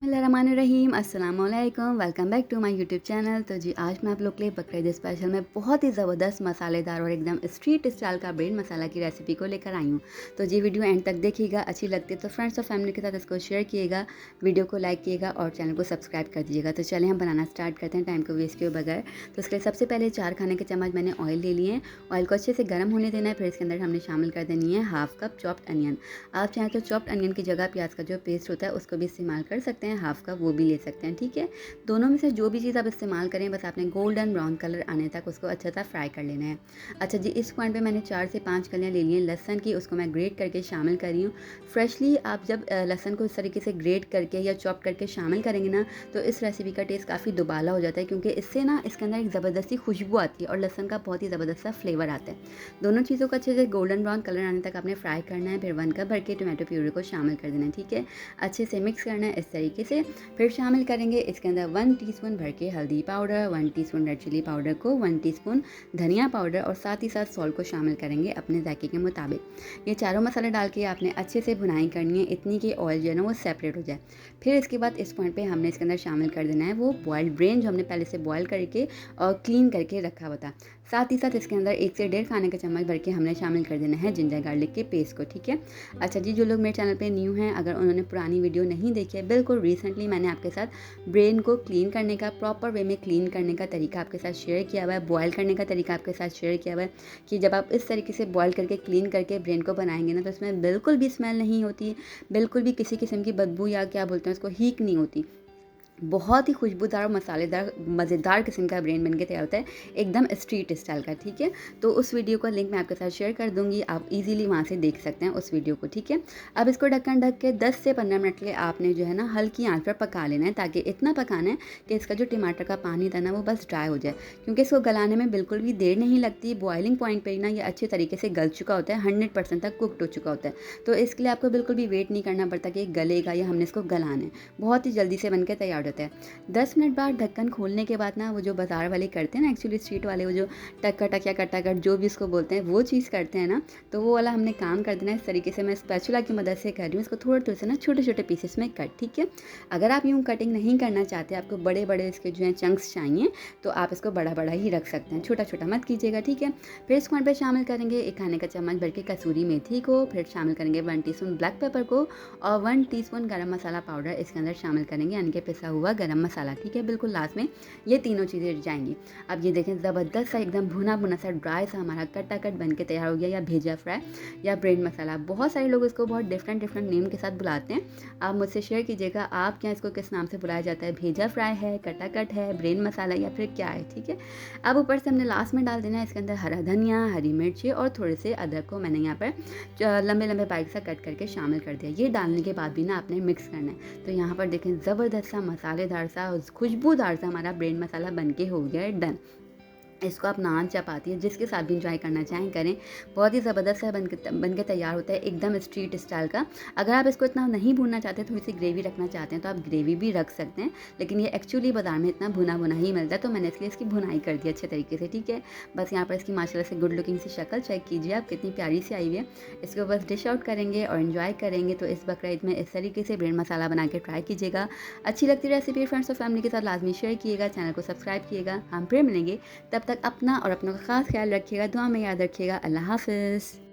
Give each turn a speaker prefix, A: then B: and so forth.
A: बिस्मिल्लाहिर्रहमानिर्रहीम अस्सलाम वालेकुम, welcome back to my YouTube channel. तो जी आज मैं आप लोग के लिए बकरीद स्पेशल में बहुत ही ज़बरदस्त मसालेदार और एकदम स्ट्रीट स्टाइल का ब्रेड मसाला की रेसिपी को लेकर आई हूँ। तो जी वीडियो एंड तक देखिएगा, अच्छी लगती है तो फ्रेंड्स और फैमिली के साथ इसको शेयर किएगा, वीडियो को लाइक किएगा और चैनल को सब्सक्राइब कर दीजिएगा। तो चलें हम बनाना स्टार्ट करते हैं टाइम को वेस्ट किए बगैर। तो इसके लिए सबसे पहले 4 खाने के चम्मच मैंने ऑयल ले लिए हैं। ऑयल को अच्छे से गर्म होने देना है। फिर इसके अंदर हमने शामिल कर देनी है हाफ़ कप चॉप्ड अनियन। आप चाहें तो चॉप्ड अनियन की जगह प्याज का जो पेस्ट होता है उसको भी इस्तेमाल कर सकते हैं, हाफ़ कप वो भी ले सकते हैं, ठीक है। दोनों में से जो भी चीज़ आप इस्तेमाल करें बस आपने गोल्डन ब्राउन कलर आने तक उसको अच्छा सा फ्राई कर लेना है। अच्छा जी, इस पॉइंट पे मैंने 4 से 5 कलियाँ ले ली हैं लहसन की, उसको मैं ग्रेट करके शामिल कर रही हूँ। फ्रेशली आप जब लहसन को इस तरीके से ग्रेट करके या चॉप करके शामिल करेंगे ना तो इस रेसिपी का टेस्ट काफ़ी दुबाला हो जाता है, क्योंकि इससे ना इसके अंदर एक ज़बरदस्ती खुशबू आती है और लहसन का बहुत ही ज़बरदस्त सा फ्लेवर आता है। दोनों चीज़ों को अच्छे से गोल्डन ब्राउन कलर आने तक आपने फ्राई करना है। फिर 1 कप भर के टोमेटो प्यूरी को शामिल कर देना है, ठीक है। अच्छे से मिक्स करना है इस तरीके से। फिर शामिल करेंगे इसके अंदर 1 टीस्पून भर के हल्दी powder, 1 teaspoon red chilli powder को, 1 टीस्पून धनिया पाउडर और साथ ही साथ सॉल्ट को शामिल करेंगे अपने जायके के मुताबिक। ये चारों मसाले डाल के आपने अच्छे से भुनाई करनी है, इतनी कि ऑयल जो है ना वो सेपरेट हो जाए। फिर इसके बाद इस पॉइंट पे हमने इसके अंदर शामिल कर देना है वो बॉइल्ड ब्रेन जो हमने पहले से बॉयल करके और क्लीन करके रखा हुआ था। साथ ही साथ इसके अंदर 1 से 1.5 खाने का चम्मच भर के हमने शामिल कर देना है जिंजर गार्लिक के पेस्ट को, ठीक है। अच्छा जी, जो लोग मेरे चैनल पे न्यू हैं, अगर उन्होंने पुरानी वीडियो नहीं देखी है, बिल्कुल रिसेंटली मैंने आपके साथ ब्रेन को क्लीन करने का, प्रॉपर वे में क्लीन करने का तरीका आपके साथ शेयर किया हुआ है, बॉयल करने का तरीका आपके साथ शेयर किया हुआ है कि जब आप इस तरीके से बॉयल करके क्लीन करके ब्रेन को बनाएंगे ना तो इसमें बिल्कुल भी स्मेल नहीं होती, बिल्कुल भी किसी किस्म की बदबू या क्या बोलते हैं उसको हीक नहीं होती। बहुत ही खुशबूदार और मसालेदार मज़ेदार किस्म का ब्रेन बन के तैयार होता है, एकदम स्ट्रीट स्टाइल का, ठीक है। तो उस वीडियो का लिंक मैं आपके साथ शेयर कर दूँगी, आप इजीली वहाँ से देख सकते हैं उस वीडियो को, ठीक है। अब इसको ढक्कन ढक के 10 से 15 मिनट के लिए आपने जो है ना हल्की आंच पर पका लेना है, ताकि इतना पकाना है कि इसका जो टमाटर का पानी था ना वो बस ड्राई हो जाए, क्योंकि इसको गलाने में बिल्कुल भी देर नहीं लगती। बॉइलिंग पॉइंट पर ही ना ये अच्छे तरीके से गल चुका होता है, 100% तक कुकड हो चुका होता है। तो इसके लिए आपको बिल्कुल भी वेट नहीं करना पड़ता कि गलेगा या हमने इसको गलाना है, बहुत ही जल्दी से बन के तैयार होता है। 10 मिनट बाद ढक्कन खोलने के बाद ना वो जो बाज़ार वाले करते हैं ना, एक्चुअली स्ट्रीट वाले, वो जो टक या कटाकट जो भी उसको बोलते हैं वो चीज़ करते हैं ना, तो वो वाला हमने काम कर देना है। इस तरीके से मैं स्पैचुला की मदद से कर रही हूँ इसको थोड़े थोड़े से ना छोटे छोटे पीसेस में कट, ठीक है। अगर आप यूँ कटिंग नहीं करना चाहते, आपको बड़े बड़े इसके जो हैं चंक्स चाहिए, तो आप इसको बड़ा बड़ा ही रख सकते हैं, छोटा छोटा मत कीजिएगा, ठीक है। फिर इस पॉइंट पर शामिल करेंगे 1 खाने का चम्मच भर के कसूरी मेथी को। फिर शामिल करेंगे 1 टीस्पून ब्लैक पेपर को और 1 टीस्पून गरम मसाला पाउडर इसके अंदर शामिल करेंगे, यानी कि पिसा हुआ गरम मसाला, ठीक है। बिल्कुल लास्ट में ये तीनों चीज़ें जाएंगी। अब ये देखें, ज़बरदस्त सा एकदम भुना भुना सा ड्राई सा हमारा कट बन के तैयार हो गया, या भेजा फ्राई या ब्रेड मसाला। बहुत सारे लोग इसको बहुत डिफरेंट डिफरेंट नेम के साथ बुलाते हैं, आप मुझसे शेयर कीजिएगा आप क्या इसको किस नाम से बुलाया जाता है, भेजा फ्राई है, कट है, ब्रेड मसाला या फिर क्या है, ठीक है। अब ऊपर से हमने लास्ट में डाल देना है इसके अंदर हरा धनिया, हरी मिर्ची और थोड़े से अदरक को मैंने यहाँ पर लंबे लंबे बारीक सा कट करके शामिल कर दिया। ये डालने के बाद भी ना आपने मिक्स करना है। तो यहाँ पर देखें, ज़बरदस्त सा मसालेदार सा खुशबूदार सा हमारा ब्रेड मसाला बन के हो गया है डन। इसको आप नान, चपाती जिसके साथ भी इंजॉय करना चाहें करें, बहुत ही ज़बरदस्त है बन के तैयार होता है, एकदम स्ट्रीट स्टाइल का। अगर आप इसको इतना नहीं भूनना चाहते, थोड़ी सी ग्रेवी रखना चाहते हैं तो आप ग्रेवी भी रख सकते हैं, लेकिन ये एक्चुअली बाज़ार में इतना भुना भुना ही मिलता है, तो मैंने इसलिए इसकी भुनाई कर दी अच्छे तरीके से, ठीक है। बस यहाँ पर इसकी माशाल्लाह से गुड लुकिंग सी शक्ल चेक कीजिए आप, कितनी प्यारी सी आई हुई है। इसको बस डिश आउट करेंगे और इन्जॉय करेंगे। तो इस बकरीद में इस तरीके से ब्रेड मसाला बना के ट्राई कीजिएगा। अच्छी लगती रेसिपी फ्रेंड्स और फैमिली के साथ लाजमी शेयर किएगा, चैनल को सब्सक्राइब किएगा। हम फिर मिलेंगे, तब तक अपना और अपनों का ख़ास ख्याल रखिएगा, दुआ में याद रखिएगा। अल्लाह हाफ़िज़।